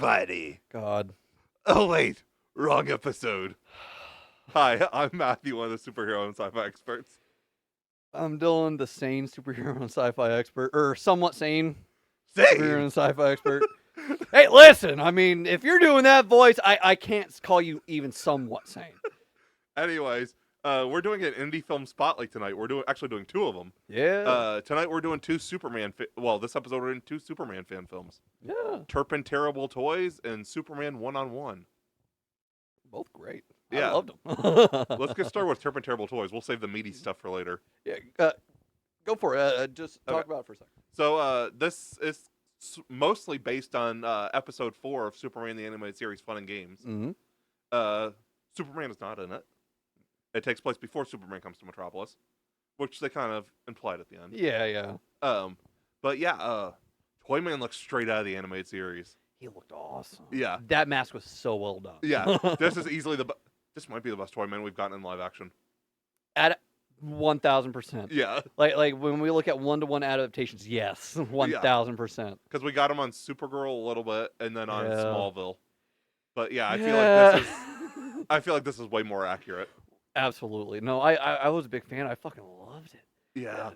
everybody. God. Oh, wait. Wrong episode. Hi, I'm Matthew, one of the superhero and sci-fi experts. I'm Dyllan, the sane superhero and sci-fi expert, or somewhat sane superhero and sci-fi expert. Hey, listen, I mean, if you're doing that voice, I can't call you even somewhat sane. Anyways, we're doing an indie film spotlight tonight. We're actually doing two of them. Yeah. Tonight we're doing two Superman. This episode we're doing two Superman fan films. Yeah. Turpin Terrible Toys and Superman 1-on-1. Both great. Yeah. I loved them. Let's get started with Turpin Terrible Toys. We'll save the meaty stuff for later. Yeah. Go for it. Just talk about it for a second. So this is mostly based on episode 4 of Superman the Animated Series Fun and Games. Mm-hmm. Superman is not in it. It takes place before Superman comes to Metropolis, which they kind of implied at the end. Yeah. But yeah, Toyman looks straight out of the animated series. He looked awesome. Yeah. That mask was so well done. Yeah. This is easily this might be the best Toyman we've gotten in live action. At 1,000%. Yeah. Like when we look at 1-to-1 adaptations, yes, 1,000%. Because we got him on Supergirl a little bit, and then on Smallville. But yeah, I feel like this is way more accurate. Absolutely. No, I was a big fan. I fucking loved it. Yeah.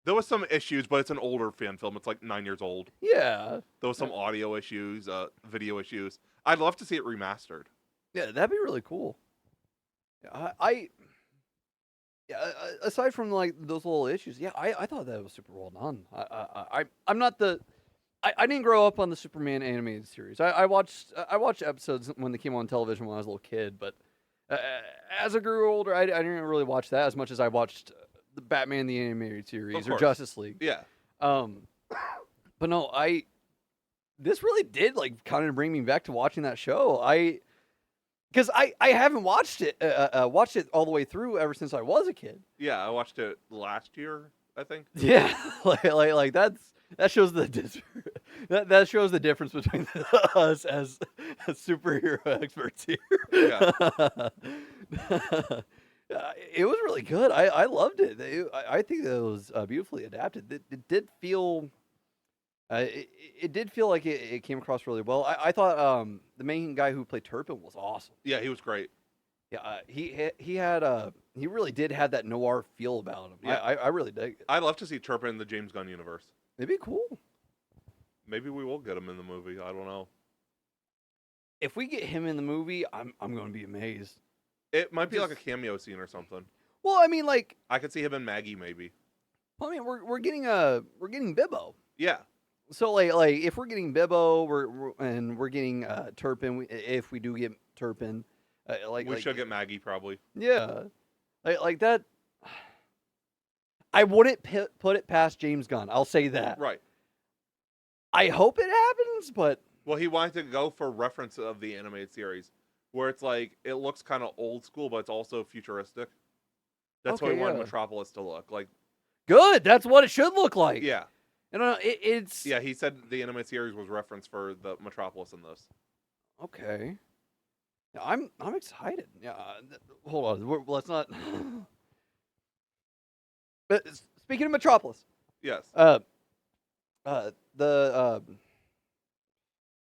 There was some issues, but it's an older fan film. It's like 9 years old. Yeah. There was some audio issues, video issues. I'd love to see it remastered. Yeah, that'd be really cool. Aside from like those little issues, I thought that was super well done. I'm not the. I didn't grow up on the Superman animated series. I watched episodes when they came on television when I was a little kid, but as I grew older, I didn't really watch that as much as I watched the Batman the Animated Series or Justice League. Yeah. But no, this really did like kind of bring me back to watching that show. Because I haven't watched it all the way through ever since I was a kid. Yeah, I watched it last year, I think. Yeah, like that shows that shows the difference between us as superhero experts here. Yeah. It was really good. I loved it. I think that it was beautifully adapted. It did feel. It did feel like it came across really well. I thought the main guy who played Turpin was awesome. Yeah, he was great. Yeah, he really did have that noir feel about him. Yeah. I really dig it. I'd love to see Turpin in the James Gunn universe. It'd be cool. Maybe we will get him in the movie. I don't know. If we get him in the movie, I'm going to be amazed. It might be like a cameo scene or something. Well, I mean, like I could see him and Maggie maybe. I mean, we're getting Bibbo. Yeah. So like if we're getting Bibbo, we're getting Turpin. If we do get Turpin, we should get Maggie probably. Yeah, like that. I wouldn't put it past James Gunn. I'll say that. Right. I hope it happens, but well, he wanted to go for reference of the animated series, where it's like it looks kind of old school, but it's also futuristic. That's what he wanted Metropolis to look like. Good. That's what it should look like. Yeah. And it's yeah. He said the animated series was reference for the Metropolis in this. Okay. I'm excited. Yeah. Hold on. Let's not. But speaking of Metropolis. Yes. The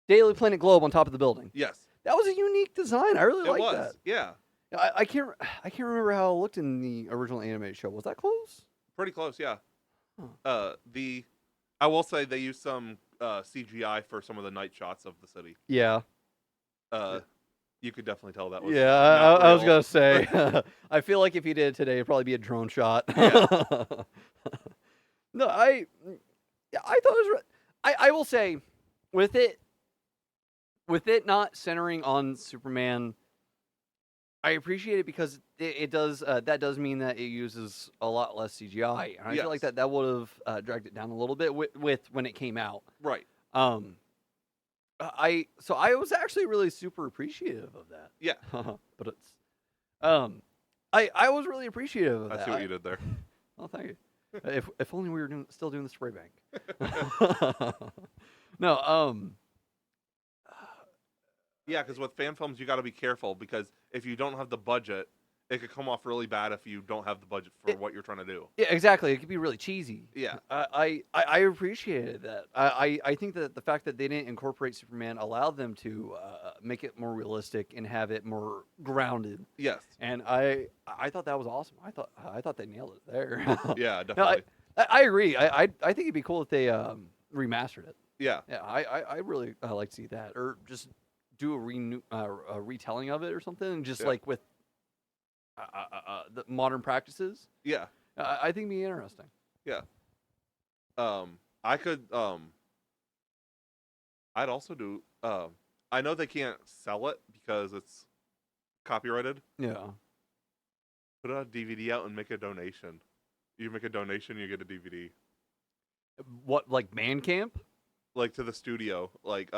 Daily Planet Globe on top of the building. Yes. That was a unique design. I really liked that. Yeah. I can't remember how it looked in the original animated show. Was that close? Pretty close, yeah. Huh. I will say they used some CGI for some of the night shots of the city. Yeah. You could definitely tell that was. Yeah, I was gonna say. I feel like if you did it today, it'd probably be a drone shot. Yeah. No, I thought it was. I will say, with it not centering on Superman, I appreciate it because it does. That does mean that it uses a lot less CGI, and I feel like that would have dragged it down a little bit with when it came out. Right. I was actually really super appreciative of that. Yeah. But it's I was really appreciative of that. I see what you did there. Oh, thank you. If only we were still doing the spray bank. No, yeah, because with fan films you got to be careful because if you don't have the budget, it could come off really bad if you don't have the budget for what you're trying to do. Yeah, exactly. It could be really cheesy. Yeah. I appreciated that. I think that the fact that they didn't incorporate Superman allowed them to make it more realistic and have it more grounded. Yes. And I thought that was awesome. I thought they nailed it there. Yeah, No, definitely. I agree. I think it'd be cool if they remastered it. Yeah. Yeah, I really like to see that, or just do a retelling of it or something, and just like with the modern practices. Yeah. I think it'd be interesting. Yeah. I could. I'd also do. I know they can't sell it because it's copyrighted. Yeah. Put a DVD out and make a donation. You make a donation, you get a DVD. What, like Man Camp? Like to the studio, like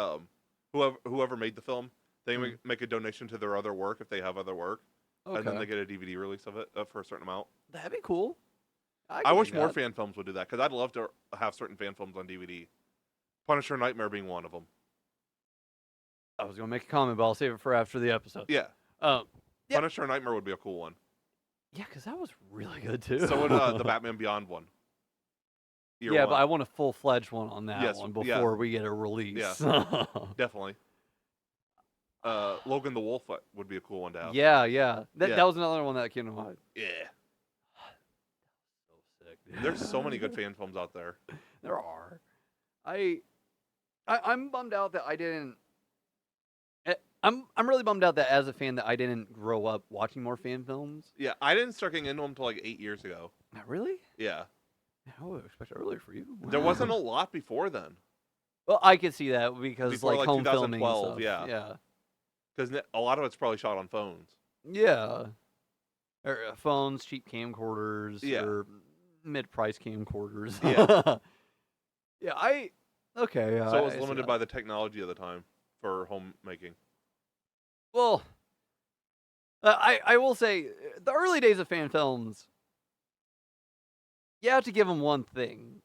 whoever made the film, they make a donation to their other work if they have other work, and then they get a DVD release of it for a certain amount. That'd be cool. I wish more fan films would do that, because I'd love to have certain fan films on DVD. Punisher Nightmare being one of them. I was gonna make a comment, but I'll save it for after the episode. Yeah. Yeah. Punisher Nightmare would be a cool one. Yeah, because that was really good too. So would the Batman Beyond one. But I want a full-fledged one on that one before yeah. we get a release. Yeah, definitely. Logan the Wolf would be a cool one to have. Yeah. That was another one that came to mind. Yeah. So sick, dude. There's so many good fan films out there. There are. I'm bummed out that I didn't. I'm really bummed out that as a fan that I didn't grow up watching more fan films. Yeah, I didn't start getting into them until like 8 years ago. Really? Yeah. I would expect earlier for you. There wasn't a lot before then. Well, I could see that because Before, like home filming 2012, and stuff. Yeah. Because a lot of it's probably shot on phones. Yeah. Or phones, cheap camcorders, Yeah. or mid-price camcorders. Yeah. Yeah, okay. So it was limited by the technology of the time for homemaking. Well, I will say, the early days of fan films, you have to give them one thing.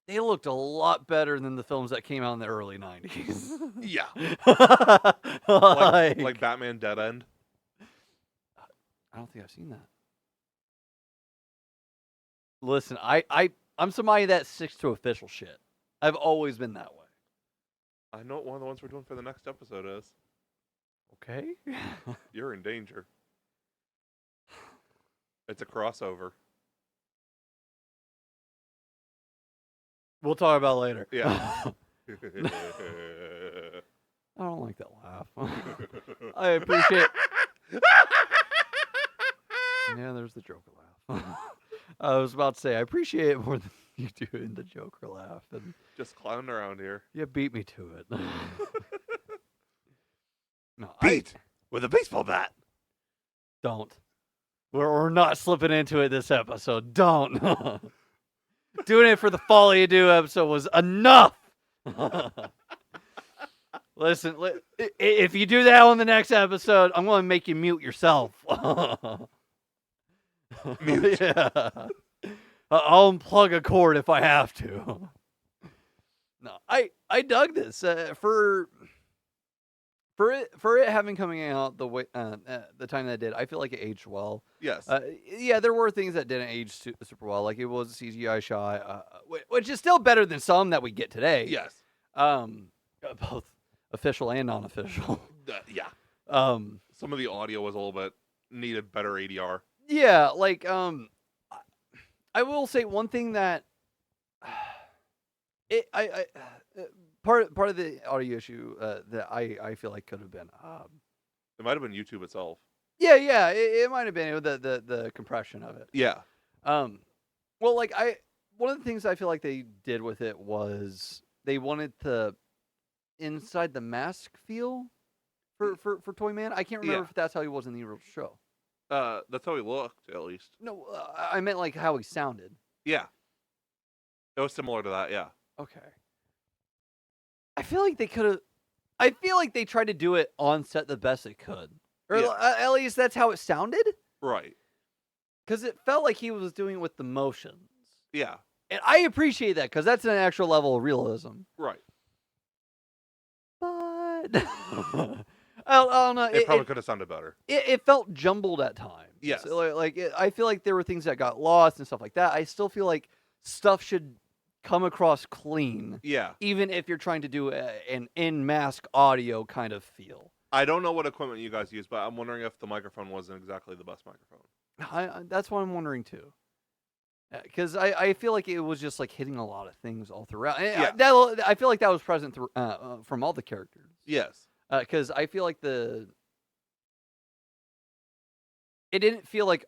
They looked a lot better than the films that came out in the early 90s. Yeah. like, like Batman Dead End. I don't think I've seen that. Listen, I'm somebody that sticks to official shit. I've always been that way. I know what one of the ones we're doing for the next episode is. Okay. You're in danger. It's a crossover. We'll talk about it later. Yeah. I don't like that laugh. I appreciate. Yeah, there's the Joker laugh. I was about to say I appreciate it more than you do in the Joker laugh, and Just clowning around here. you beat me to it. No, with a baseball bat. don't. We're not slipping into it this episode. Don't. Doing it for the Folly You Do episode was enough. Listen, if you do that on the next episode, I'm going to make you mute yourself. Mute. Yeah. I'll unplug a cord if I have to. No, I dug this for it having coming out the way the time that it did. I feel like it aged well. Yes. Yeah, there were things that didn't age super well. Like it was a CGI shot, which is still better than some that we get today. Yes. Both official and non-official. Yeah. Some of the audio was a little bit needed better ADR. Yeah, like I will say one thing that part of the audio issue that I feel like could have been It might have been YouTube itself. yeah it might have been the compression of it. Yeah. Well, like one of the things I feel like they did with it was they wanted the inside the mask feel for Toyman. I can't remember if that's how he was in the original show. That's how he looked, at least. No, I meant like how he sounded. Yeah. It was similar to that, yeah. Okay. I feel like they could have. I feel like they tried to do it on set the best they could, or at least that's how it sounded. Right. Because it felt like he was doing it with the motions. Yeah. And I appreciate that because that's an actual level of realism. Right. But I don't know. It probably could have sounded better. It felt jumbled at times. Yes. So, I feel like there were things that got lost and stuff like that. I still feel like stuff should come across clean. Yeah. Even if you're trying to do an in-mask audio kind of feel. I don't know what equipment you guys use, but I'm wondering if the microphone wasn't exactly the best microphone. That's what I'm wondering too. Because I feel like it was just like hitting a lot of things all throughout. Yeah. I feel like that was present from all the characters. Yes. Because I feel like it didn't feel like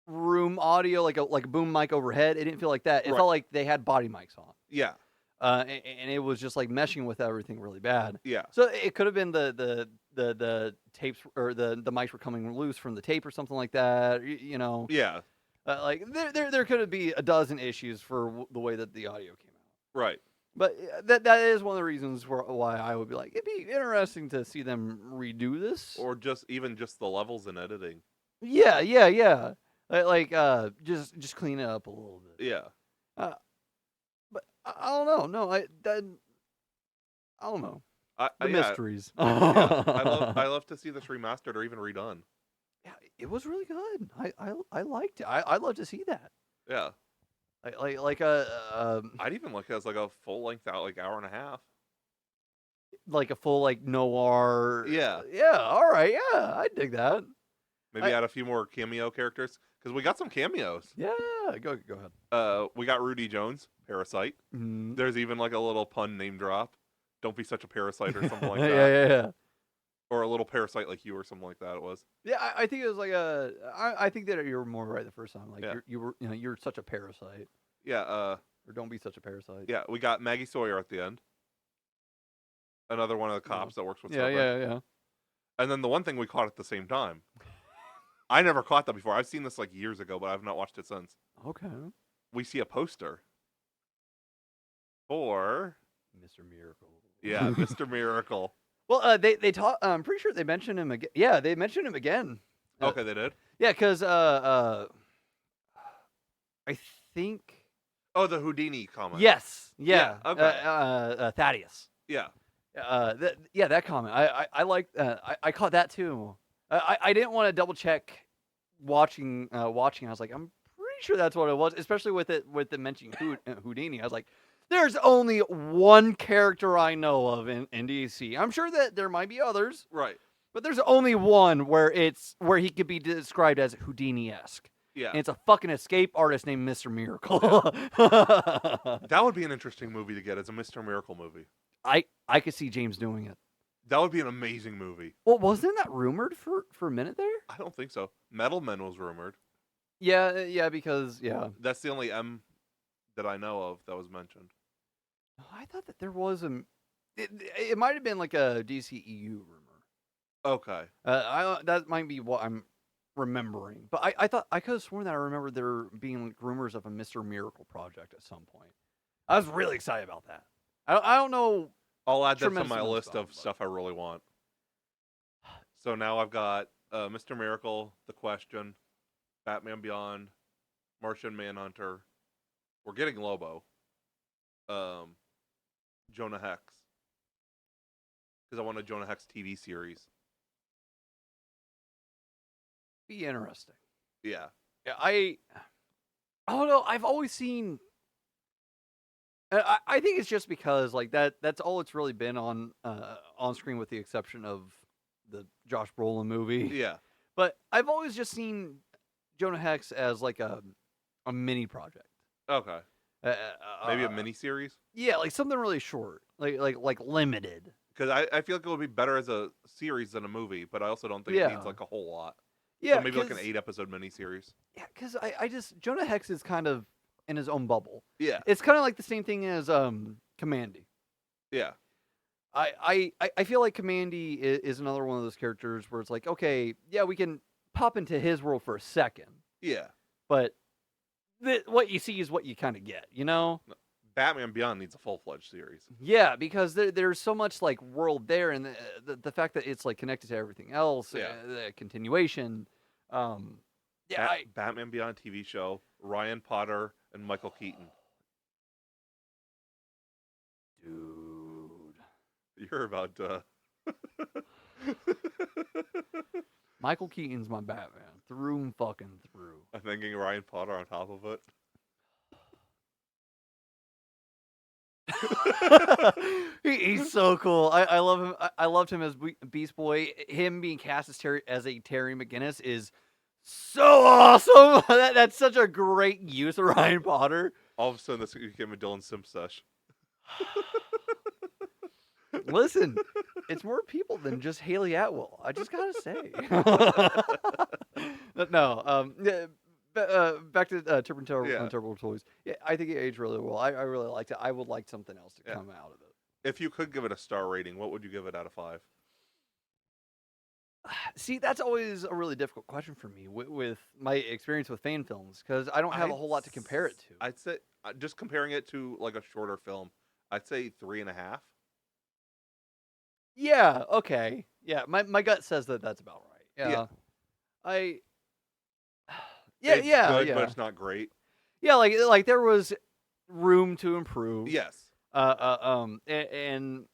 room audio, like a boom mic overhead. It didn't feel like that. It felt like they had body mics on. Yeah. And it was just like meshing with everything really bad. Yeah. So it could have been the tapes or the mics were coming loose from the tape or something like that. You know. Yeah. There could be a dozen issues for the way that the audio came out. Right. But that is one of the reasons why I would be like, it'd be interesting to see them redo this. Or just the levels in editing. Yeah. Just clean it up a little bit. Yeah. But I don't know. No, I don't know. The mysteries. I love to see this remastered or even redone. Yeah, it was really good. I liked it. I'd love to see that. Yeah. I'd even like it as like a full length out, like hour and a half. Like a full noir. Yeah. Yeah. All right. Yeah, I dig that. Maybe add a few more cameo characters because we got some cameos. Yeah. Go ahead. We got Rudy Jones, Parasite. Mm-hmm. There's even like a little pun name drop. Don't be such a parasite or something like that. Yeah. Or a little parasite like you or something like that. It was. Yeah, I think it was like I think that you were more right the first time. Like you're such a parasite. Yeah. Or don't be such a parasite. Yeah, we got Maggie Sawyer at the end. Another one of the cops that works with Turpin. Yeah. And then the one thing we caught at the same time. I never caught that before. I've seen this like years ago, but I've not watched it since. Okay. We see a poster for Mr. Miracle. Yeah, Mr. Miracle. Well, they talk. I'm pretty sure they mentioned him again. Yeah, they mentioned him again. Okay, they did. Yeah, because I think. Oh, the Houdini comment. Yes. Yeah. Okay. Thaddeus. Yeah. That comment. I like. I caught that too. I didn't want to double check watching. I was like, I'm pretty sure that's what it was. Especially with the mentioning Houdini. I was like, there's only one character I know of in DC. I'm sure that there might be others. Right. But there's only one where he could be described as Houdini-esque. Yeah. And it's a fucking escape artist named Mr. Miracle. That would be an interesting movie to get as a Mr. Miracle movie. I could see James doing it. That would be an amazing movie. Well, wasn't that rumored for a minute there? I don't think so. Metal Men was rumored. Yeah, because That's the only M that I know of that was mentioned. I thought that there was it might have been like a DCEU rumor. Okay. That might be what I'm remembering. But I thought I could have sworn that I remember there being like rumors of a Mr. Miracle project at some point. I was really excited about that. I don't know. I'll add that to my list of stuff I really want. So now I've got Mr. Miracle, The Question, Batman Beyond, Martian Manhunter. We're getting Lobo. Jonah Hex. Because I want a Jonah Hex TV series. Be interesting. Yeah. I don't know. I've always seen. I think it's just because like that's all it's really been on screen with the exception of the Josh Brolin movie. Yeah. But I've always just seen Jonah Hex as like a mini project. Okay. Maybe a mini series? Yeah, like something really short, like limited. Because I feel like it would be better as a series than a movie, but I also don't think it needs like a whole lot. Yeah, so maybe like an 8-episode miniseries. Yeah, because I just Jonah Hex is kind of in his own bubble. Yeah, it's kind of like the same thing as Commandy. Yeah, I feel like Commandy is another one of those characters where it's like, okay, yeah, we can pop into his world for a second. Yeah, but what you see is what you kind of get, you know. Batman Beyond needs a full-fledged series. Yeah, because there's so much like world there, and the fact that it's like connected to everything else. Yeah, the continuation. Batman Beyond TV show, Ryan Potter and Michael Keaton. Dude, you're about to. Michael Keaton's my Batman through and fucking through. I'm thinking Ryan Potter on top of it. He's so cool. I love him. I loved him as Beast Boy. Him being cast as a Terry McGinnis is so awesome. That's such a great use of Ryan Potter. All of a sudden, this became a Dylan Simp sesh. Listen, it's more people than just Haley Atwell. I just gotta say. No, back to Turpin Turbo Toys. Yeah, I think it aged really well. I really liked it. I would like something else to come out of it. If you could give it a star rating, what would you give it out of 5? See, that's always a really difficult question for me with my experience with fan films, because I don't have a whole lot to compare it to. I'd say, just comparing it to like a shorter film, I'd say 3.5. Yeah, okay. Yeah, my gut says that's about right. Yeah. It's good, but it's not great. Yeah, like there was room to improve. Yes. And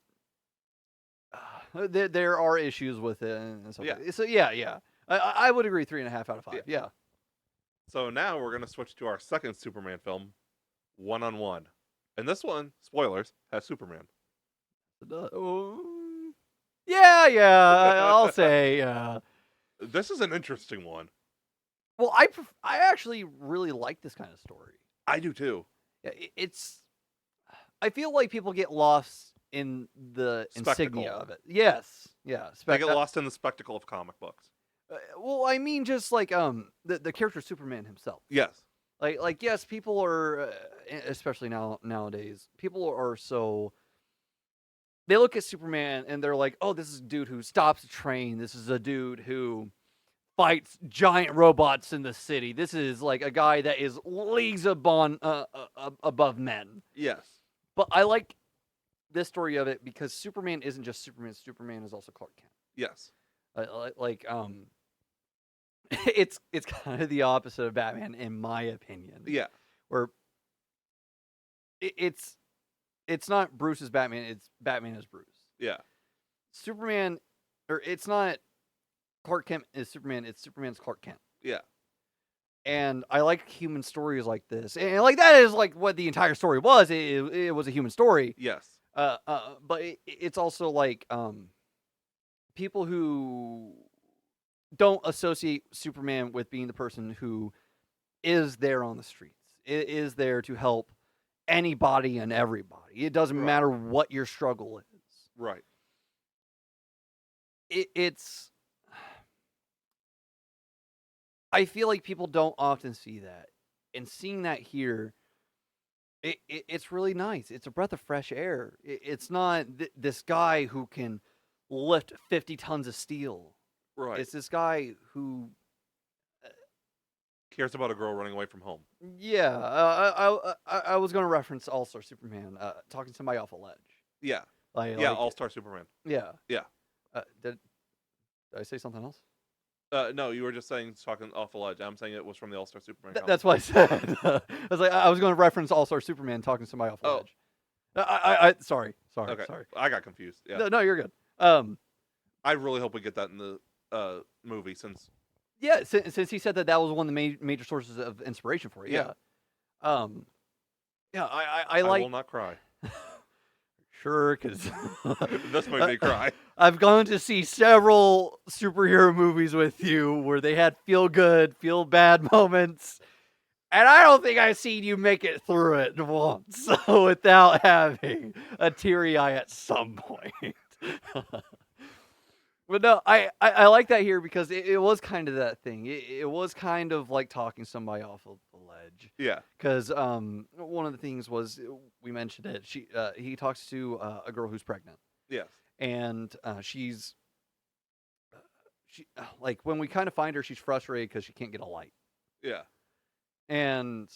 there are issues with it and stuff. Yeah. So yeah. I would agree 3.5 out of 5. Yeah. So now we're gonna switch to our second Superman film, One-on-One, and this one, spoilers, has Superman. Yeah. I'll say. This is an interesting one. Well, I actually really like this kind of story. I do too. Yeah, I feel like people get lost in the insignia of it. Yes. Yeah. They get lost in the spectacle of comic books. Well, I mean, just like the character Superman himself. Yes. Like yes, people are, especially nowadays, people are so. They look at Superman and they're like, oh, this is a dude who stops a train. This is a dude who fights giant robots in the city. This is like a guy that is leagues above men. Yes. But I like this story of it because Superman isn't just Superman. Superman is also Clark Kent. Yes. It's kind of the opposite of Batman, in my opinion. Yeah. Where it's not Bruce's Batman. It's Batman as Bruce. Yeah. Superman, or it's not Clark Kent is Superman. It's Superman's Clark Kent. Yeah. And I like human stories like this, and like that is like what the entire story was. It was a human story. Yes. But it's also like people who don't associate Superman with being the person who is there on the streets. It is there to help anybody and everybody. It doesn't matter what your struggle is. Right. It's. I feel like people don't often see that, and seeing that here, it's really nice. It's a breath of fresh air. It's not this guy who can lift 50 tons of steel. Right. It's this guy who cares about a girl running away from home. Yeah. I was going to reference All-Star Superman, talking somebody off a ledge. Yeah. Like, All-Star Superman. Yeah. Yeah. Did I say something else? No, you were just saying talking off a ledge. I'm saying it was from the All-Star Superman. That's what I said. I was going to reference All-Star Superman talking somebody off a ledge. Sorry. Okay. Sorry. I got confused. Yeah. No, you're good. I really hope we get that in the movie since. Yeah, since he said that was one of the major sources of inspiration for it. Yeah. I like. I will not cry. Sure, because this made me cry. I've gone to see several superhero movies with you where they had feel good, feel bad moments, and I don't think I've seen you make it through it once without having a teary eye at some point. But no, I like that here because it was kind of that thing. It was kind of like talking somebody off of the ledge. Yeah. Because one of the things was, we mentioned it, he talks to a girl who's pregnant. Yes. And she like when we kind of find her, she's frustrated because she can't get a light. Yeah. And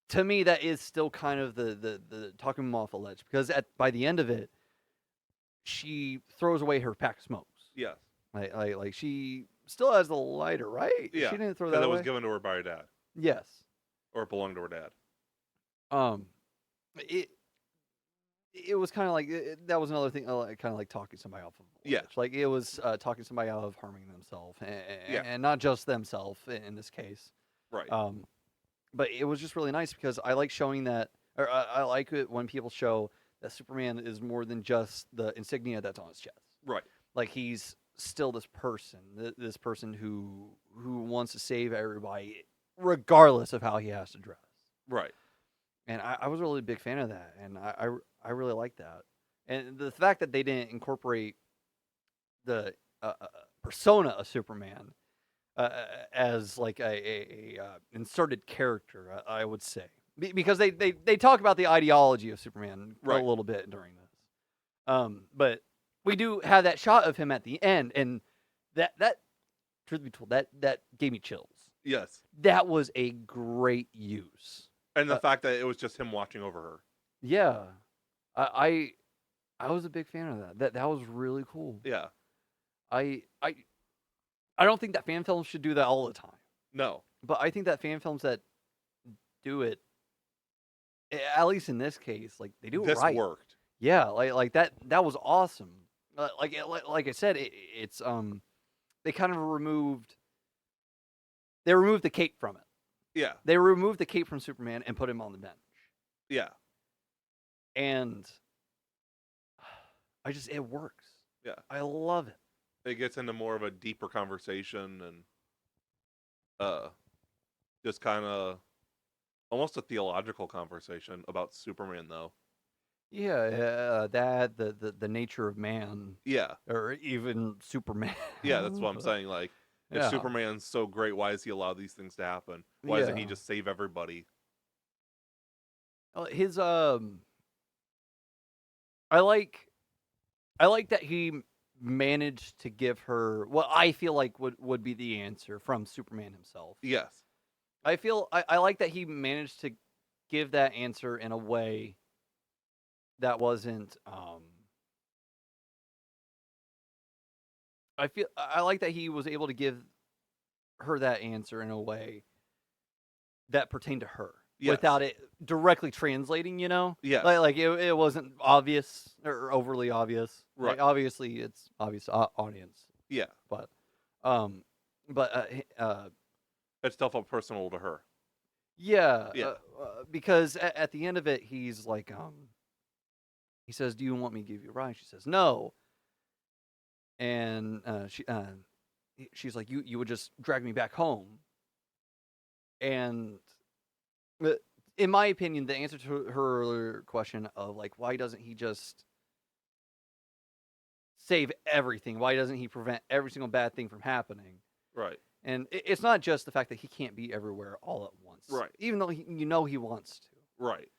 to me, that is still kind of the talking him off a ledge, because by the end of it, she throws away her pack of smokes. Yes. Like she still has the lighter, right? Yeah. She didn't throw that away. That was given to her by her dad. Yes. Or it belonged to her dad. it was kind of like that was another thing, kind of like talking somebody off of a Yeah. ledge. Like it was talking somebody out of harming themselves, Yeah. and not just themselves in this case. Right. But it was just really nice because I like showing that, or I like it when people show that Superman is more than just the insignia that's on his chest. Right. Like he's still this person who wants to save everybody, regardless of how he has to dress. Right. And I was really a big fan of that, and I really like that. And the fact that they didn't incorporate the persona of Superman as like a inserted character, I would say, because they talk about the ideology of Superman a little bit during this. But we do have that shot of him at the end, and that truth be told, that gave me chills. Yes. That was a great use. And the fact that it was just him watching over her. Yeah. I was a big fan of that. That was really cool. Yeah. I don't think that fan films should do that all the time. No. But I think that fan films that do it, at least in this case, like they do it right. This worked. Yeah, like that was awesome. Like I said, it's they kind of removed the cape from it. Yeah. They removed the cape from Superman and put him on the bench. Yeah. And it works. Yeah. I love it. It gets into more of a deeper conversation and just kind of almost a theological conversation about Superman, though. Yeah, that the nature of man. Yeah. Or even Superman. Yeah, that's what I'm saying. Like, if Superman's so great, why does he allow these things to happen? Why doesn't he just save everybody? His I like that he managed to give her what I feel like would be the answer from Superman himself. Yes. I like that he managed to give that answer in a way that wasn't I like that he was able to give her that answer in a way that pertained to her. Yes. Without it directly translating, Yeah. Like it wasn't obvious or overly obvious. Right. Like, obviously it's obvious audience. Yeah. But it still felt personal to her. Yeah. Yeah. Because at the end of it, he's like, he says, "Do you want me to give you a ride?" She says, "No." And she's like, "You would just drag me back home." And in my opinion, the answer to her earlier question of like, why doesn't he just save everything? Why doesn't he prevent every single bad thing from happening? Right. And it's not just the fact that he can't be everywhere all at once. Right. Even though he wants to. Right.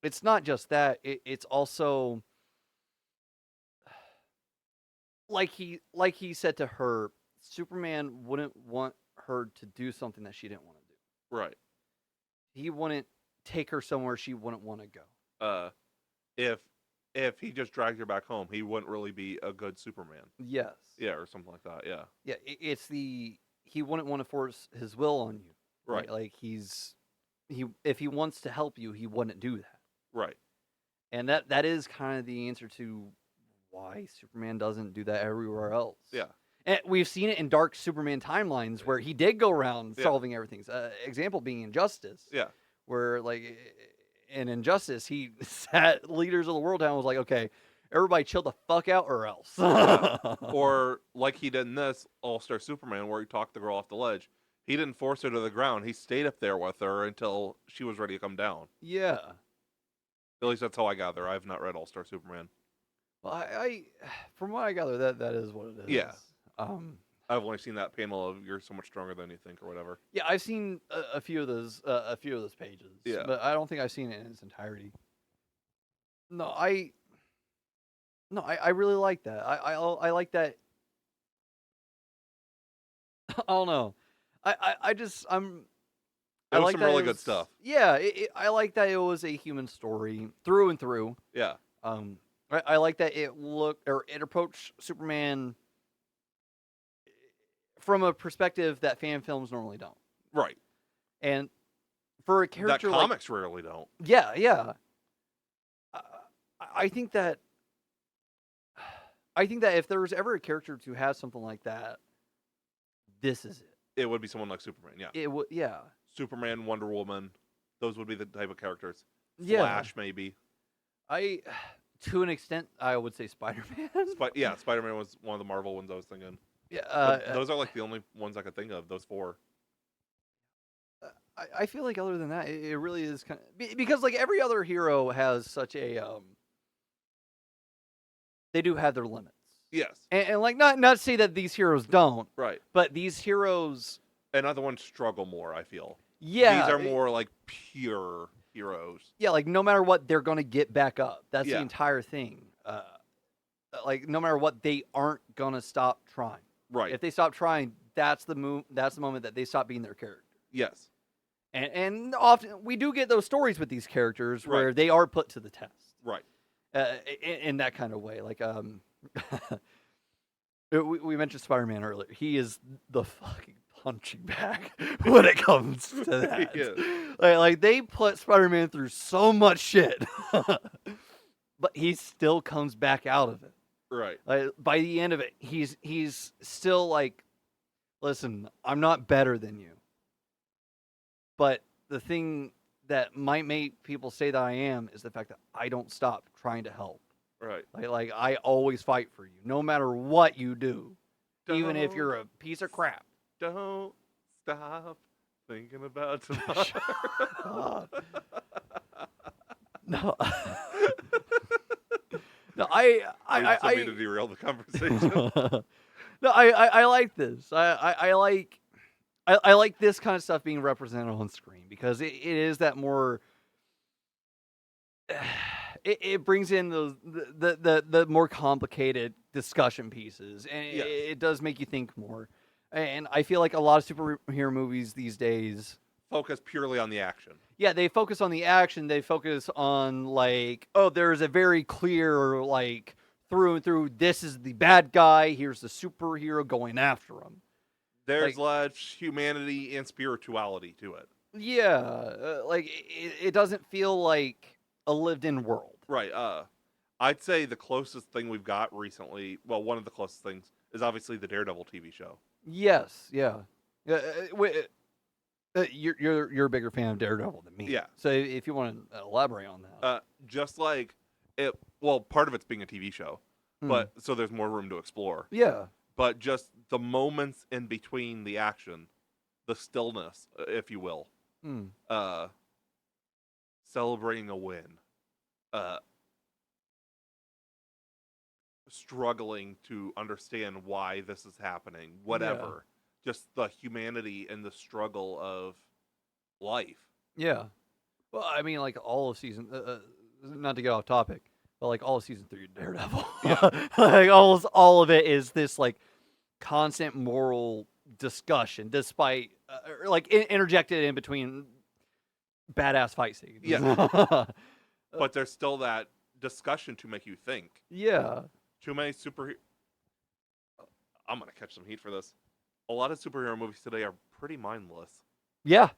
It's not just that. It's also like he said to her, Superman wouldn't want her to do something that she didn't want to do. Right. He wouldn't take her somewhere she wouldn't want to go. If he just dragged her back home, he wouldn't really be a good Superman. Yes. Yeah, or something like that. Yeah. Yeah, it's he wouldn't want to force his will on you. Right. Like if he wants to help you, he wouldn't do that. Right. And that is kind of the answer to why Superman doesn't do that everywhere else. Yeah. And we've seen it in dark Superman timelines where he did go around solving everything. Example being Injustice. Yeah. Where, like, in Injustice, he sat leaders of the world down and was like, okay, everybody chill the fuck out or else. Or like he did in this All-Star Superman where he talked the girl off the ledge. He didn't force her to the ground. He stayed up there with her until she was ready to come down. Yeah. At least that's how I gather. I have not read All-Star Superman. Well, I from what I gather, that is what it is. Yeah. I've only seen that panel of "You're so much stronger than you think" or whatever. Yeah, I've seen a few of those pages. Yeah. But I don't think I've seen it in its entirety. No, I really like that. I like that. I don't know. I like some really good stuff. Yeah, I like that it was a human story through and through. Yeah. I like that it approached Superman from a perspective that fan films normally don't. Right. And for a character that comics rarely don't. Yeah. I think that if there was ever a character to have something like that, this is it. It would be someone like Superman, yeah. It would, yeah. Superman, Wonder Woman, those would be the type of characters. Yeah. Flash, maybe. To an extent, I would say Spider-Man. Spider-Man was one of the Marvel ones I was thinking. Yeah, those are like the only ones I could think of. Those 4. I feel like other than that, it really is kind of because like every other hero has such a they do have their limits. Yes, and like not to say that these heroes don't, right? But these heroes and other ones struggle more. I feel. Yeah, these are more like pure heroes. Yeah, like no matter what, they're gonna get back up. That's the entire thing. Like no matter what, they aren't gonna stop trying. Right. If they stop trying, that's the moment that they stop being their character. Yes. And often we do get those stories with these characters where they are put to the test. Right. In that kind of way. Like we mentioned Spider-Man earlier. He is the fucking punching bag when it comes to that. Like they put Spider-Man through so much shit. But he still comes back out of it. Right. By the end of it, he's still like, listen, I'm not better than you. But the thing that might make people say that I am is the fact that I don't stop trying to help. Right. Like I always fight for you, no matter what you do, even if you're a piece of crap. Don't stop thinking about tomorrow. No. No, I mean to derail the conversation. No, I like this. I like this kind of stuff being represented on screen because it is that more. It brings in the more complicated discussion pieces, and it does make you think more. And I feel like a lot of superhero movies these days focus purely on the action. Yeah, they focus on the action. They focus on like, oh, there's a very clear like through and through. This is the bad guy. Here's the superhero going after him. There's less humanity and spirituality to it. Yeah, like it doesn't feel like a lived-in world. Right. I'd say the closest thing we've got recently, well, one of the closest things is obviously the Daredevil TV show. Yes. Yeah. You're a bigger fan of Daredevil than me. Yeah. So if you want to elaborate on that, just like it. Well, part of it's being a TV show, but so there's more room to explore. Yeah. But just the moments in between the action, the stillness, if you will, celebrating a win, struggling to understand why this is happening, whatever. Just the humanity and the struggle of life. Yeah. Well, I mean, like all of season, not to get off topic, but like all of season 3 of Daredevil. Yeah. Like almost all of it is this like constant moral discussion, despite like interjected in between badass fight scenes. Yeah. But there's still that discussion to make you think. Yeah. Too many superhero. I'm gonna catch some heat for this. A lot of superhero movies today are pretty mindless. Yeah,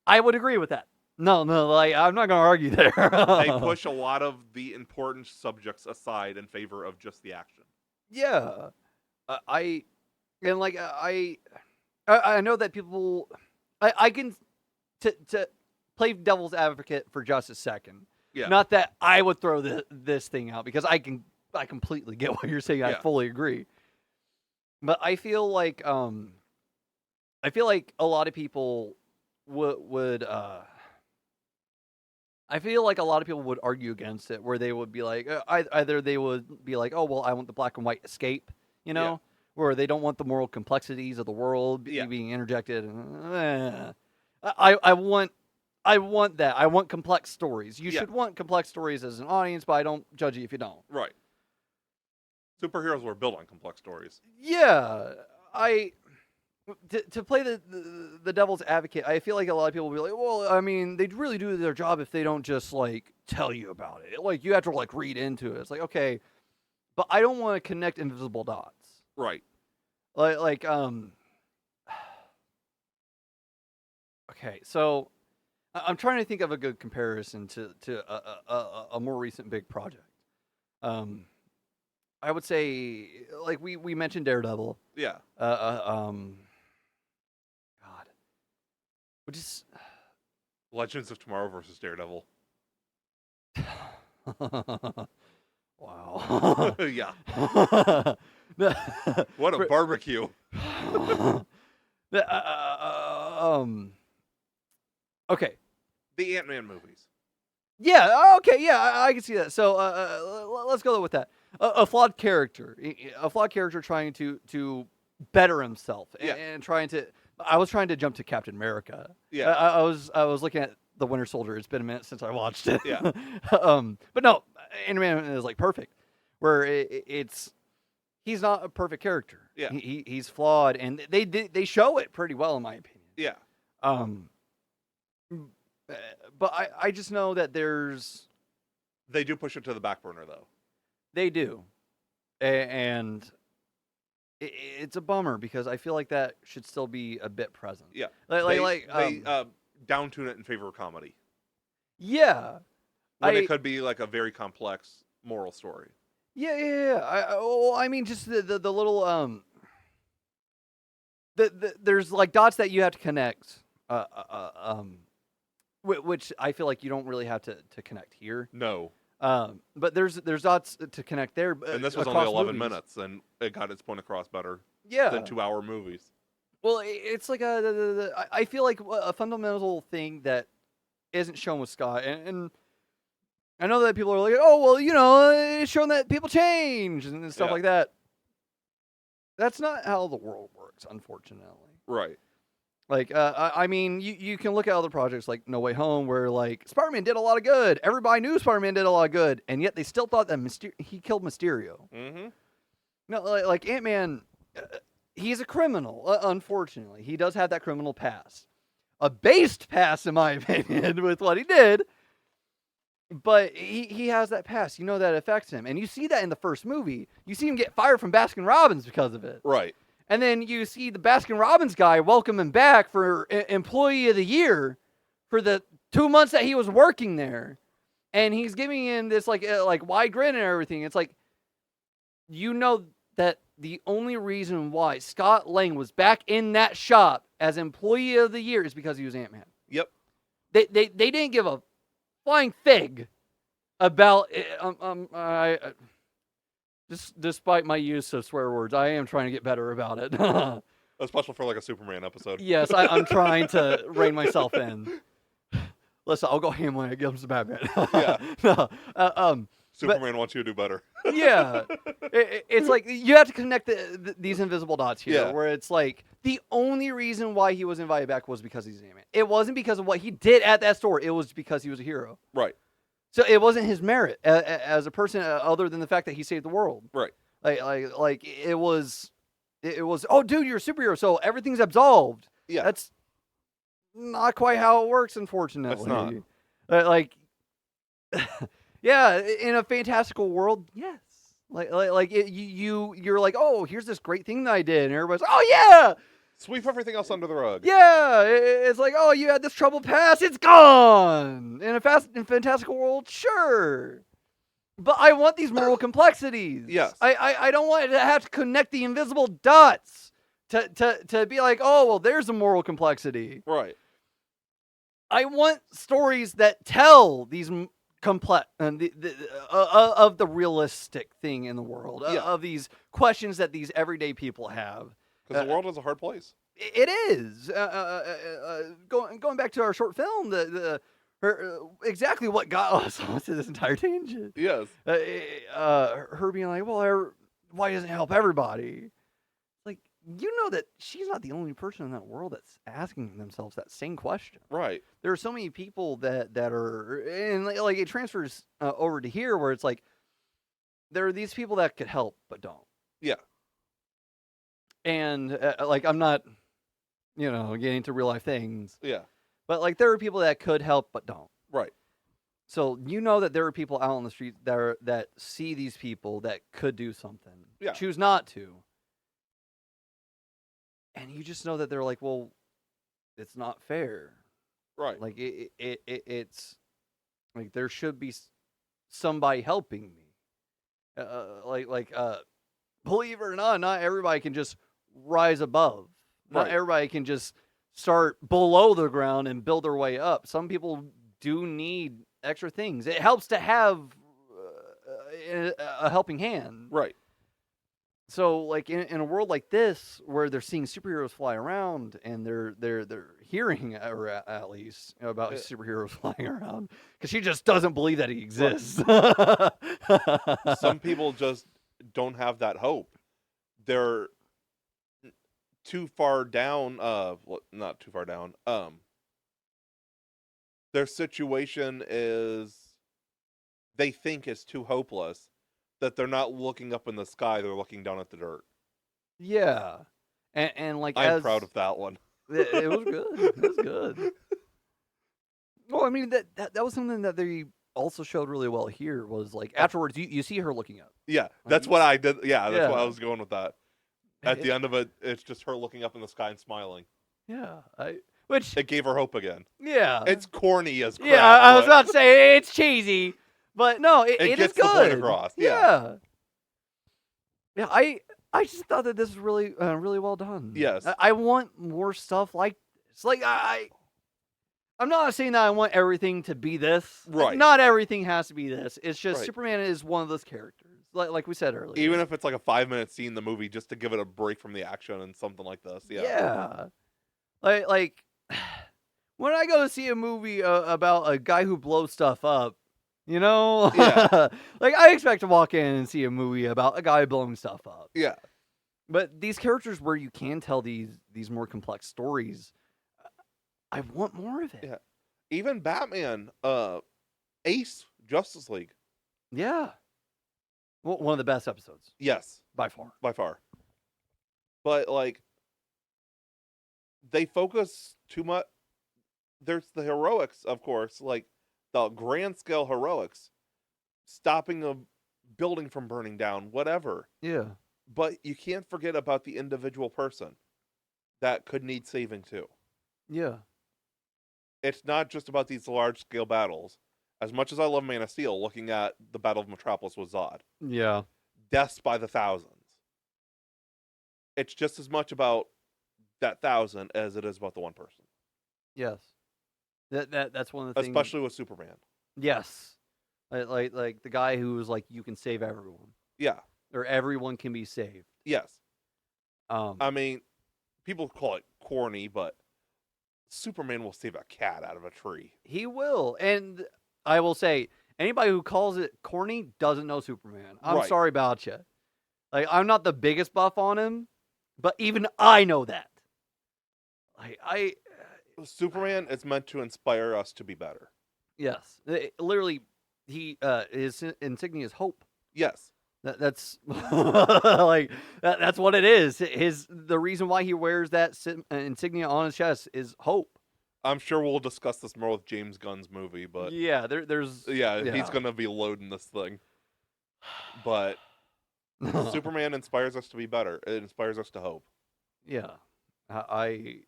I would agree with that. No, like I'm not gonna argue there. They push a lot of the important subjects aside in favor of just the action. Yeah, I know that people. I can to play devil's advocate for just a second. Yeah. Not that I would throw this thing out because I completely get what you're saying. I fully agree. But I feel like a lot of people would I feel like a lot of people would argue against it, where they would be like either they would be like, oh well, I want the black and white escape, you know, where they don't want the moral complexities of the world being interjected. I want that. I want complex stories. You should want complex stories as an audience, but I don't judge you if you don't. Right. Superheroes were built on complex stories. Yeah, to play the devil's advocate, I feel like a lot of people will be like, well, I mean, they really do their job if they don't just like tell you about it. Like you have to like read into it. It's like, okay, but I don't want to connect invisible dots. Right. Like okay, so I'm trying to think of a good comparison to a more recent big project. I would say, like we mentioned Daredevil. Yeah. God, which is Legends of Tomorrow versus Daredevil. wow. Yeah. What a barbecue. Okay. The Ant-Man movies. Yeah. Okay. Yeah, I can see that. So let's go with that. A flawed character. A flawed character trying to better himself and trying to. I was trying to jump to Captain America. Yeah. I was looking at the Winter Soldier. It's been a minute since I watched it. Yeah. But no, Ant-Man is like perfect. Where he's not a perfect character. Yeah. He's flawed, and they show it pretty well in my opinion. Yeah. But I just know that they do push it to the back burner though. They do, and it's a bummer because I feel like that should still be a bit present. Yeah, they down tune it in favor of comedy. Yeah, when it could be like a very complex moral story. Yeah. I mean, just the little there's like dots that you have to connect. Which I feel like you don't really have to connect here. No. But there's dots to connect there. And this was only 11 minutes, and it got its point across better than 2-hour movies. Well, it's like I feel like a fundamental thing that isn't shown with Scott, and I know that people are like, oh, well, it's shown that people change and stuff like that. That's not how the world works, unfortunately. Right. Like, I mean, you can look at other projects like No Way Home, where like Spider-Man did a lot of good. Everybody knew Spider-Man did a lot of good, and yet they still thought that he killed Mysterio. Mm-hmm. No, like Ant-Man, he's a criminal. Unfortunately, he does have that criminal past, a based past, in my opinion, with what he did. But he has that past. That affects him, and you see that in the first movie. You see him get fired from Baskin Robbins because of it. Right. And then you see the Baskin Robbins guy welcome him back for Employee of the Year for the 2 months that he was working there. And he's giving him this like wide grin and everything. It's like, that the only reason why Scott Lang was back in that shop as Employee of the Year is because he was Ant-Man. Yep. They didn't give a flying fig about despite my use of swear words, I am trying to get better about it. Especially for like a Superman episode. Yes, I'm trying to rein myself in. Listen, I'll go ham when it comes to Batman. Yeah. No, Superman wants you to do better. Yeah. It's like you have to connect these invisible dots here, where it's like the only reason why he was invited back was because he's Ant-Man. It wasn't because of what he did at that store. It was because he was a hero. Right. So it wasn't his merit as a person, other than the fact that he saved the world. Right. Like it was. Oh, dude, you're a superhero, so everything's absolved. Yeah. That's not quite how it works, unfortunately. That's not. Yeah, in a fantastical world, yes. You're like, oh, here's this great thing that I did, and everybody's like, oh yeah. Sweep everything else under the rug. Yeah, it's like, oh, you had this troubled past, it's gone. In a fantastical world, sure. But I want these moral complexities. Yes. I don't want to have to connect the invisible dots to be like, oh, well, there's a moral complexity. Right. I want stories that tell these complex of the realistic thing in the world, of these questions that these everyday people have. Because the world is a hard place. It is. Going back to our short film, exactly what got us onto this entire tangent. Yes. Her being like, well, why doesn't it help everybody? Like, that she's not the only person in that world that's asking themselves that same question. Right. There are so many people that are, and like it transfers over to here where it's like, there are these people that could help but don't. Yeah. And I'm not, getting into real life things. Yeah. But like there are people that could help but don't. Right. So that there are people out on the street that see these people that could do something. Yeah. Choose not to. And you just know that they're like, well, it's not fair. Right. Like it's like there should be somebody helping me. believe it or not everybody can just rise above. Not Right. everybody can just start below the ground and build their way up. Some people do need extra things. It helps to have a helping hand. Right. So, like in a world like this, where they're seeing superheroes fly around and they're hearing, or at least, about superheroes flying around, because she just doesn't believe that he exists. Right. Some people just don't have that hope. They're too far down. Not too far down. Their situation is, they think is too hopeless, that they're not looking up in the sky, they're looking down at the dirt. Yeah. And like, I'm proud of that one. It was good. It was good. Well, I mean, that was something that they also showed really well here, was like afterwards you see her looking up. Yeah, that's what I did. Yeah, that's what I Yeah. was going with that. At the end of it, it's just her looking up in the sky and smiling. Yeah. Which It gave her hope again. Yeah. It's corny as crap. Yeah, I was about to say it's cheesy, but no, it It is gets good. the point across. Yeah. Yeah, I just thought that this was really really well done. Yes. I want more stuff like this. Like I'm not saying that I want everything to be this. Like, Right. not everything has to be this. It's just Right. Superman is one of those characters. Like we said earlier. Even if it's like a 5-minute scene in the movie, just to give it a break from the action and something like this. Yeah. Yeah. Like when I go to see a movie about a guy who blows stuff up, you know? Yeah. Like, I expect to walk in and see a movie about a guy blowing stuff up. Yeah. But these characters where you can tell these more complex stories, I want more of it. Yeah. Even Batman, Ace, Justice League. Yeah. Well, one of the best episodes. Yes. By far. By far. But, like, they focus too much. There's the heroics, of course, like the grand scale heroics, stopping a building from burning down, whatever. Yeah. But you can't forget about the individual person that could need saving too. Yeah. It's not just about these large scale battles. As much as I love Man of Steel, looking at the Battle of Metropolis with Zod, Yeah. deaths by the thousands. It's just as much about that 1,000 as it is about the one person. Yes. That's one of the things. Especially with Superman. Yes. Like the guy who was like, you can save everyone. Yeah. Or everyone can be saved. Yes. I I mean, people call it corny, but Superman will save a cat out of a tree. He will. And I will say, anybody who calls it corny doesn't know Superman. I'm Right. sorry about you. Like, I'm not the biggest buff on him, but even I know that. Like, Superman is meant to inspire us to be better. yes. Literally, his insignia is hope. Yes. That's like that's what it is. The reason why he wears that insignia on his chest is hope. I'm sure we'll discuss this more with James Gunn's movie, but Yeah, there's he's gonna be loading this thing. But Superman inspires us to be better. It inspires us to hope. Yeah, I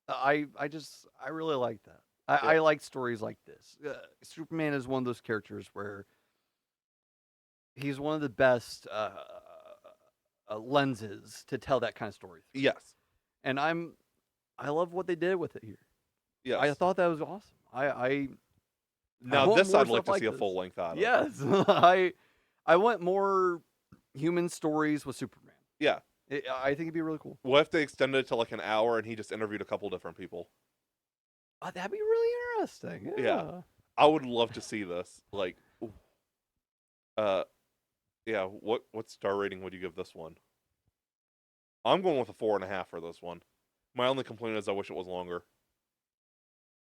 really like that. I like stories like this. Superman is one of those characters where he's one of the best lenses to tell that kind of story through. Yes. And I love what they did with it here. Yes. I thought that was awesome. Now want this more I'd like stuff to see a this. full length out of. Yes, I want more human stories with Superman. Yeah. I think it'd be really cool. What if they extended it to like an hour and he just interviewed a couple different people? That'd be really interesting. Yeah. I would love to see this. Like, yeah. What star rating would you give this one? I'm going with a 4.5 for this one. My only complaint is I wish it was longer.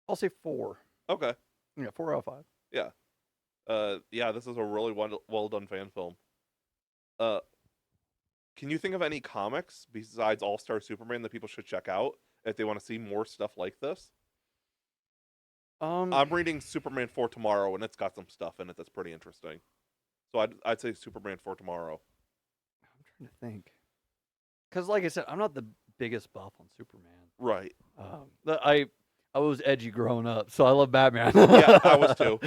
I'll say 4. Okay. Yeah, 4 out of 5. Yeah, this is a really well done fan film. Can you think of any comics besides All-Star Superman that people should check out if they want to see more stuff like this? I'm reading Superman for Tomorrow, and it's got some stuff in it that's pretty interesting. So I'd say Superman for Tomorrow. I'm trying to think. Because, like I said, I'm not the biggest buff on Superman. Right. I was edgy growing up, so I love Batman. Yeah, I was too.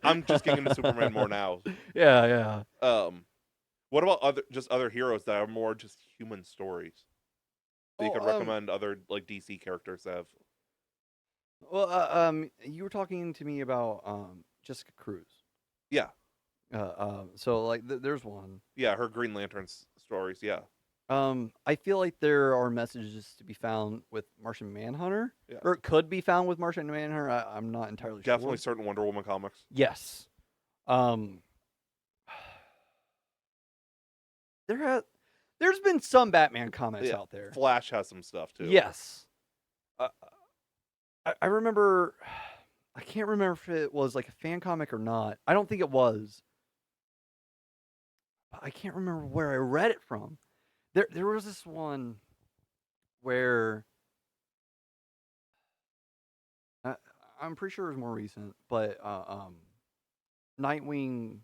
I'm just getting into Superman more now. Yeah. What about other heroes that are more just human stories that you could recommend other like DC characters have? Well, you were talking to me about Jessica Cruz. Yeah. So like, there's one. Yeah, her Green Lantern stories. Yeah. I feel like there are messages to be found with Martian Manhunter, Yeah. or it could be found with Martian Manhunter. I'm not entirely sure. Definitely certain Wonder Woman comics. Yes. There's been some Batman comics out there. Flash has some stuff too. Yes. I remember. I can't remember if it was like a fan comic or not. I don't think it was. But I can't remember where I read it from. There was this one where I'm pretty sure it was more recent, but Nightwing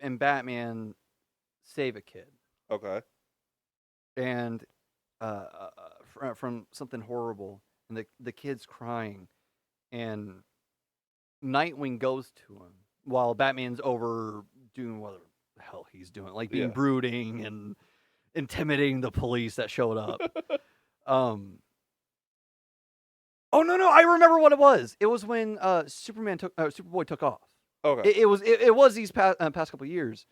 and Batman save a kid. Okay. And from something horrible, and the kid's crying, and Nightwing goes to him while Batman's over doing whatever the hell he's doing, like being brooding and intimidating the police that showed up. Oh no! I remember what it was. It was when Superboy took off. Okay. It was these past couple of years,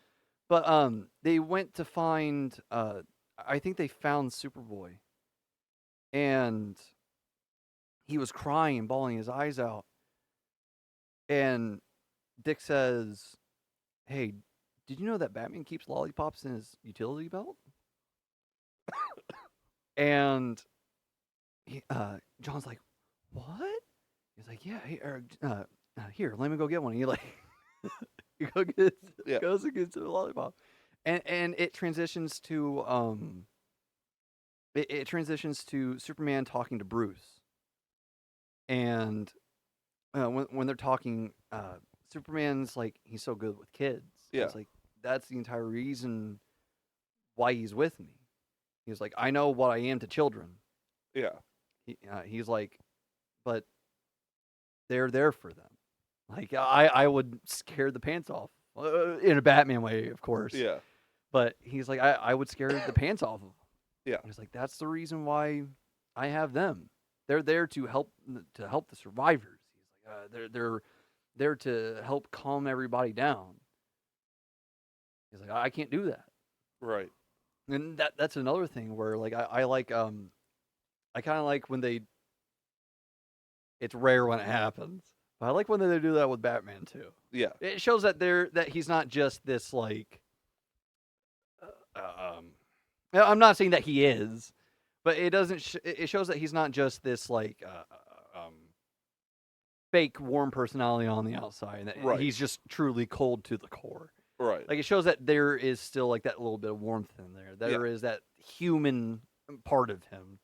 but they went to find. I think they found Superboy, and he was crying and bawling his eyes out. And Dick says, "Hey, did you know that Batman keeps lollipops in his utility belt?" And John's like, "What?" He's like, "Yeah, here, let me go get one." And he like, he goes and gets a lollipop, and it transitions to it transitions to Superman talking to Bruce, and when they're talking, Superman's like, he's so good with kids. Yeah. It's like, that's the entire reason why he's with me. He's like, I know what I am to children. Yeah. He's like, but they're there for them. Like, I would scare the pants off in a Batman way, of course. Yeah. But he's like, I would scare the pants off of them. Yeah. He's like, that's the reason why I have them. They're there to help the survivors. He's like, they're there to help calm everybody down. He's like, I can't do that. Right. And that's another thing where like I like I kind of like when they. It's rare when it happens, but I like when they do that with Batman too. Yeah. It shows that he's not just this like. I'm not saying that he is, but it doesn't. It shows that he's not just this like fake warm personality on the outside, and that he's just truly cold to the core. Right. Like, it shows that there is still like that little bit of warmth in there. There is that human part of him.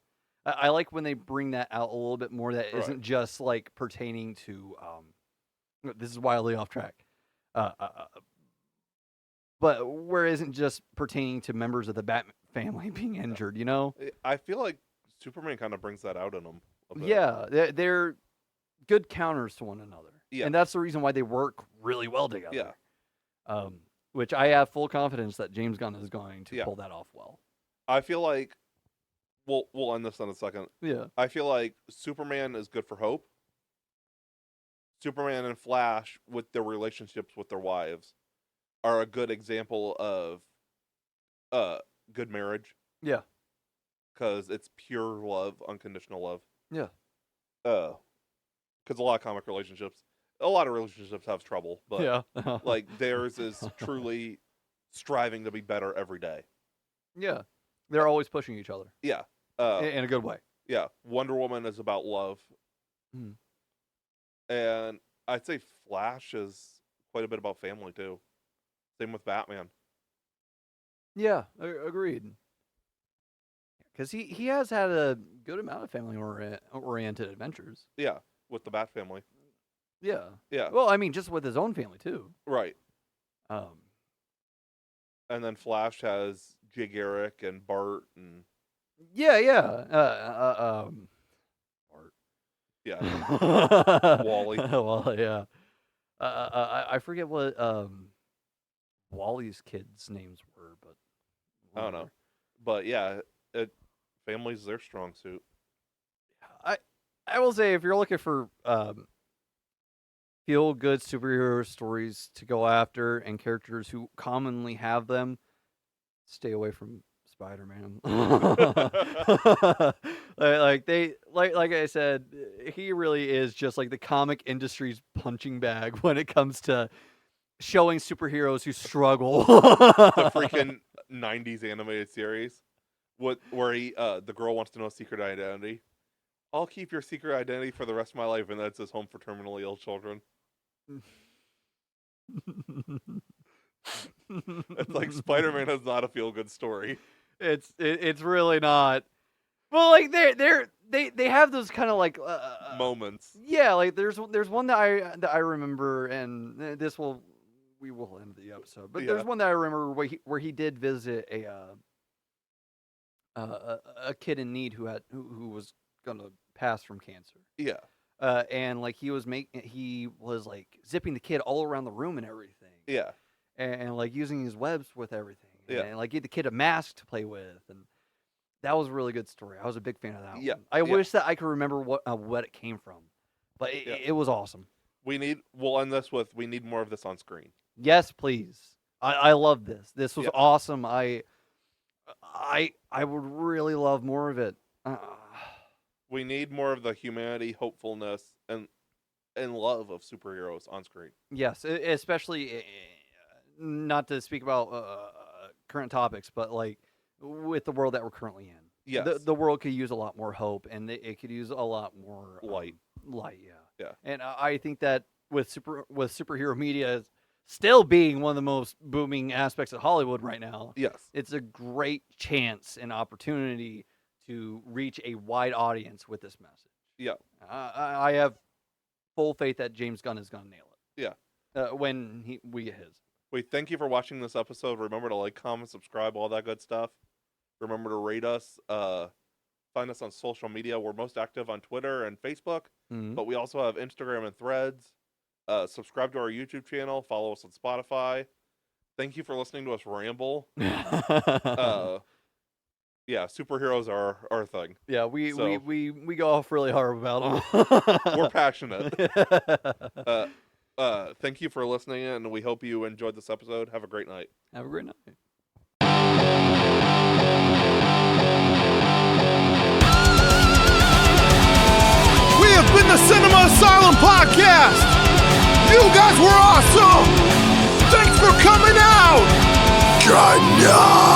I like when they bring that out a little bit more. That isn't just like pertaining to. This is wildly off track. But where it isn't just pertaining to members of the Batman family being injured, you know? I feel like Superman kind of brings that out in them. Yeah, they're good counters to one another. Yeah. And that's the reason why they work really well together. Yeah. Which I have full confidence that James Gunn is going to pull that off well. I feel like we'll end this in a second. Yeah. I feel like Superman is good for Hope. Superman and Flash, with their relationships with their wives, are a good example of good marriage. Yeah. Because it's pure love, unconditional love. Yeah. Because a lot of relationships have trouble, but like theirs is truly striving to be better every day. Yeah. They're always pushing each other. Yeah. In a good way. Yeah. Wonder Woman is about love. Mm. And I'd say Flash is quite a bit about family too. Same with Batman. Yeah, agreed. Because he has had a good amount of family-oriented adventures. Yeah, with the Bat family. Yeah. Yeah. Well, I mean, just with his own family, too. Right. And then Flash has Jay Garrick and Bart and... Yeah. Bart. Yeah. Wally. Well, yeah. I forget what Wally's kids' names were, but I don't know. But yeah, family's their strong suit. I will say, if you're looking for feel-good superhero stories to go after and characters who commonly have them, stay away from Spider-Man. like I said, he really is just like the comic industry's punching bag when it comes to showing superheroes who struggle. The freaking 90s animated series, where the girl wants to know secret identity. I'll keep your secret identity for the rest of my life, and that's his home for terminally ill children. It's like Spider-Man is not a feel-good story. It's really not. Well, like they have those kind of like moments. Yeah, like there's one that I remember, and we will end the episode. But there's one that I remember where he did visit a kid in need who was gonna pass from cancer. Yeah. And like he was like zipping the kid all around the room and everything. Yeah. And like using his webs with everything. Yeah. And like get the kid a mask to play with, and that was a really good story. I was a big fan of that one. Yeah. I wish that I could remember what it came from, but it was awesome. We'll end this with, we need more of this on screen. Yes, please. I love this. This was awesome. I would really love more of it. We need more of the humanity, hopefulness, and love of superheroes on screen. Yes, especially not to speak about current topics, but like with the world that we're currently in. Yes. The world could use a lot more hope, and it could use a lot more light. Yeah. And I think that with superhero media still being one of the most booming aspects of Hollywood right now. Yes. It's a great chance and opportunity to reach a wide audience with this message. Yeah. I have full faith that James Gunn is going to nail it. Yeah. When we get his. We thank you for watching this episode. Remember to like, comment, subscribe, all that good stuff. Remember to rate us. Find us on social media. We're most active on Twitter and Facebook, but we also have Instagram and Threads. Subscribe to our YouTube channel. Follow us on Spotify. Thank you for listening to us ramble. Yeah, superheroes are our thing. Yeah, we go off really hard about them. We're passionate. Thank you for listening, and we hope you enjoyed this episode. Have a great night. Have a great night. We have been the Cinema Asylum Podcast. You guys were awesome. Thanks for coming out. Good night.